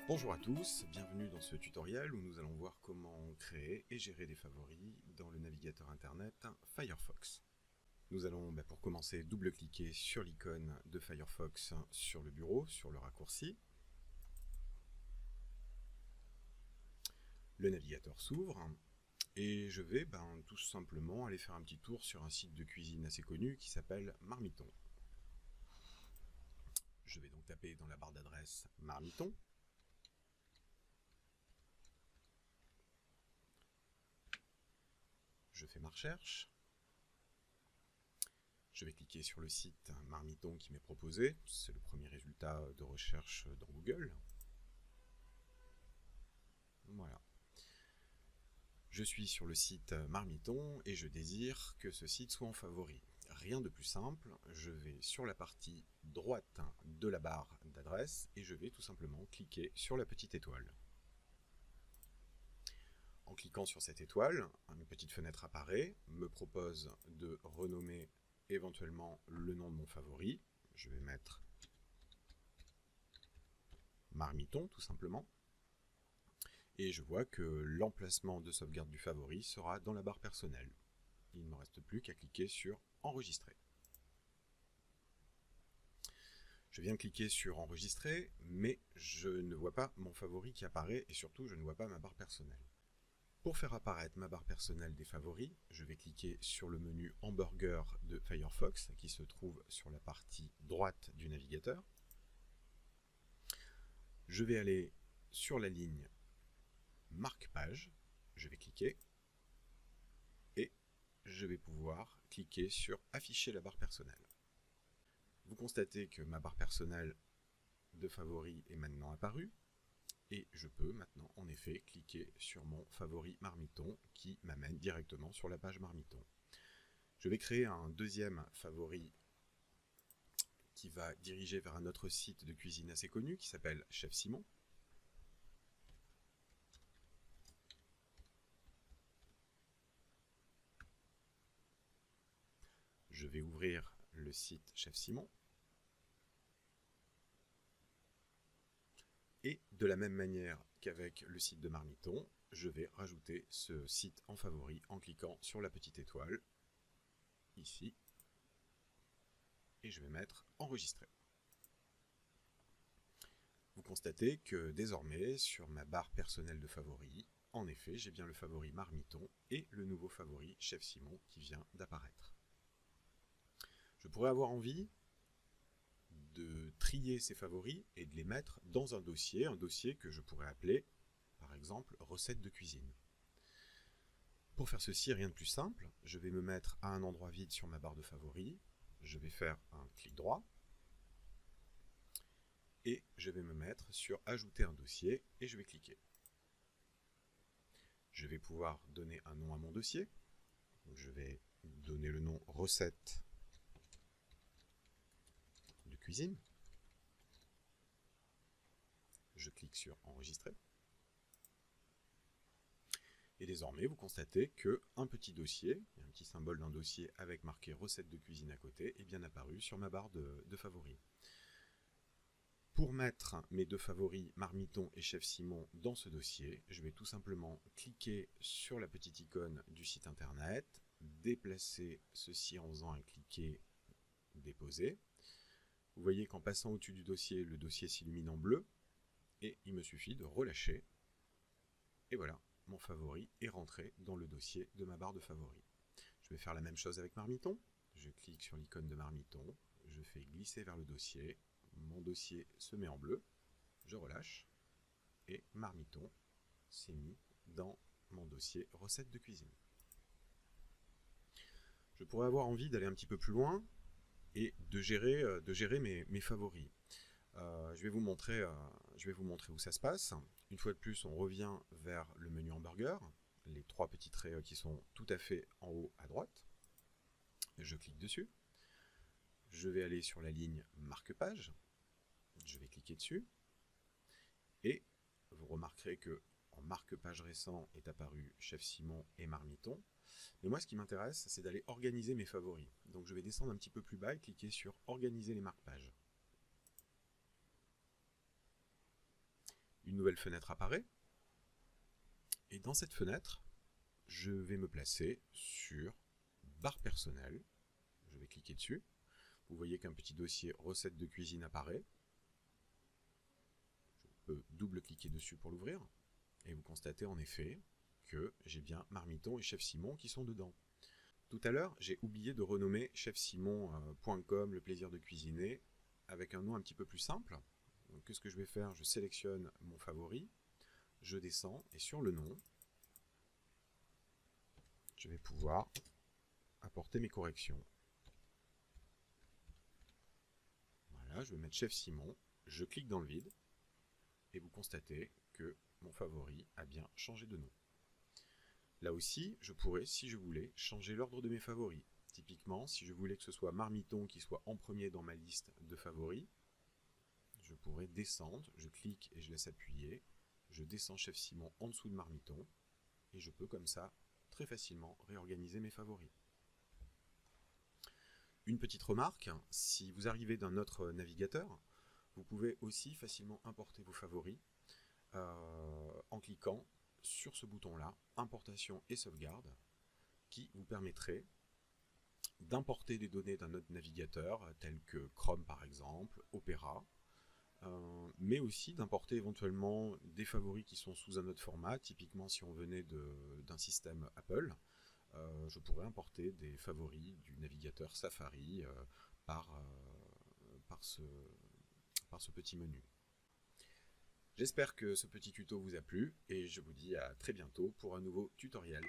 Bonjour à tous, bienvenue dans ce tutoriel où nous allons voir comment créer et gérer des favoris dans le navigateur internet Firefox. Nous allons pour commencer double-cliquer sur l'icône de Firefox sur le bureau, sur le raccourci. Le navigateur s'ouvre et je vais tout simplement aller faire un petit tour sur un site de cuisine assez connu qui s'appelle Marmiton. Je vais donc taper dans la barre d'adresse Marmiton. Je fais ma recherche. Je vais cliquer sur le site Marmiton qui m'est proposé. C'est le premier résultat de recherche dans Google. Voilà. Je suis sur le site Marmiton et je désire que ce site soit en favori. Rien de plus simple, je vais sur la partie droite de la barre d'adresse et je vais tout simplement cliquer sur la petite étoile. En cliquant sur cette étoile, une petite fenêtre apparaît, me propose de renommer éventuellement le nom de mon favori. Je vais mettre Marmiton tout simplement. Et je vois que l'emplacement de sauvegarde du favori sera dans la barre personnelle. Il ne me reste plus qu'à cliquer sur Enregistrer. Je viens cliquer sur Enregistrer, mais je ne vois pas mon favori qui apparaît et surtout je ne vois pas ma barre personnelle. Pour faire apparaître ma barre personnelle des favoris, je vais cliquer sur le menu Hamburger de Firefox qui se trouve sur la partie droite du navigateur. Je vais aller sur la ligne Marque-page, je vais cliquer et je vais pouvoir cliquer sur Afficher la barre personnelle. Vous constatez que ma barre personnelle de favoris est maintenant apparue. Et je peux maintenant, en effet, cliquer sur mon favori Marmiton qui m'amène directement sur la page Marmiton. Je vais créer un deuxième favori qui va diriger vers un autre site de cuisine assez connu qui s'appelle Chef Simon. Je vais ouvrir le site Chef Simon. Et de la même manière qu'avec le site de Marmiton, je vais rajouter ce site en favori en cliquant sur la petite étoile, ici, et je vais mettre Enregistrer. Vous constatez que désormais, sur ma barre personnelle de favoris, en effet, j'ai bien le favori Marmiton et le nouveau favori Chef Simon qui vient d'apparaître. Je pourrais avoir envie de trier ces favoris et de les mettre dans un dossier que je pourrais appeler, par exemple, recettes de cuisine. Pour faire ceci, rien de plus simple, je vais me mettre à un endroit vide sur ma barre de favoris, je vais faire un clic droit, et je vais me mettre sur Ajouter un dossier, et je vais cliquer. Je vais pouvoir donner un nom à mon dossier, je vais donner le nom Recettes de cuisine. Je clique sur Enregistrer. Et désormais, vous constatez qu'un petit dossier, un petit symbole d'un dossier avec marqué Recettes de cuisine à côté, est bien apparu sur ma barre de favoris. Pour mettre mes deux favoris, Marmiton et Chef Simon, dans ce dossier, je vais tout simplement cliquer sur la petite icône du site internet, déplacer ceci en faisant un cliquer déposer. Vous voyez qu'en passant au-dessus du dossier, le dossier s'illumine en bleu, et il me suffit de relâcher, et voilà, mon favori est rentré dans le dossier de ma barre de favoris. Je vais faire la même chose avec Marmiton, je clique sur l'icône de Marmiton, je fais glisser vers le dossier, mon dossier se met en bleu, je relâche, et Marmiton s'est mis dans mon dossier recettes de cuisine. Je pourrais avoir envie d'aller un petit peu plus loin et de gérer mes favoris. Je vais vous montrer où ça se passe. Une fois de plus, on revient vers le menu Hamburger, les trois petits traits qui sont tout à fait en haut à droite. Je clique dessus. Je vais aller sur la ligne Marque-page. Je vais cliquer dessus. Et vous remarquerez que en marque-page récent est apparu Chef Simon et Marmiton. Mais moi, ce qui m'intéresse, c'est d'aller organiser mes favoris. Donc je vais descendre un petit peu plus bas et cliquer sur Organiser les marque-pages. une nouvelle fenêtre apparaît. Et dans cette fenêtre, je vais me placer sur barre personnelle. Je vais cliquer dessus. Vous voyez qu'un petit dossier recettes de cuisine apparaît. Je peux double-cliquer dessus pour l'ouvrir. Et vous constatez en effet que j'ai bien Marmiton et Chef Simon qui sont dedans. Tout à l'heure, j'ai oublié de renommer chefsimon.com, le plaisir de cuisiner, avec un nom un petit peu plus simple. Donc, qu'est-ce que je vais faire? Je sélectionne mon favori, je descends, et sur le nom, je vais pouvoir apporter mes corrections. Voilà, je vais mettre Chef Simon, je clique dans le vide, et vous constatez que mon favori a bien changé de nom. Là aussi, je pourrais, si je voulais, changer l'ordre de mes favoris. Typiquement, si je voulais que ce soit Marmiton qui soit en premier dans ma liste de favoris, je pourrais descendre, je clique et je laisse appuyer, je descends Chef Simon en dessous de Marmiton, et je peux comme ça très facilement réorganiser mes favoris. Une petite remarque, si vous arrivez d'un autre navigateur, vous pouvez aussi facilement importer vos favoris en cliquant sur ce bouton-là, importation et sauvegarde, qui vous permettrait d'importer des données d'un autre navigateur, tel que Chrome par exemple, Opera, mais aussi d'importer éventuellement des favoris qui sont sous un autre format. Typiquement, si on venait d'un système Apple, je pourrais importer des favoris du navigateur Safari par ce petit menu. J'espère que ce petit tuto vous a plu et je vous dis à très bientôt pour un nouveau tutoriel.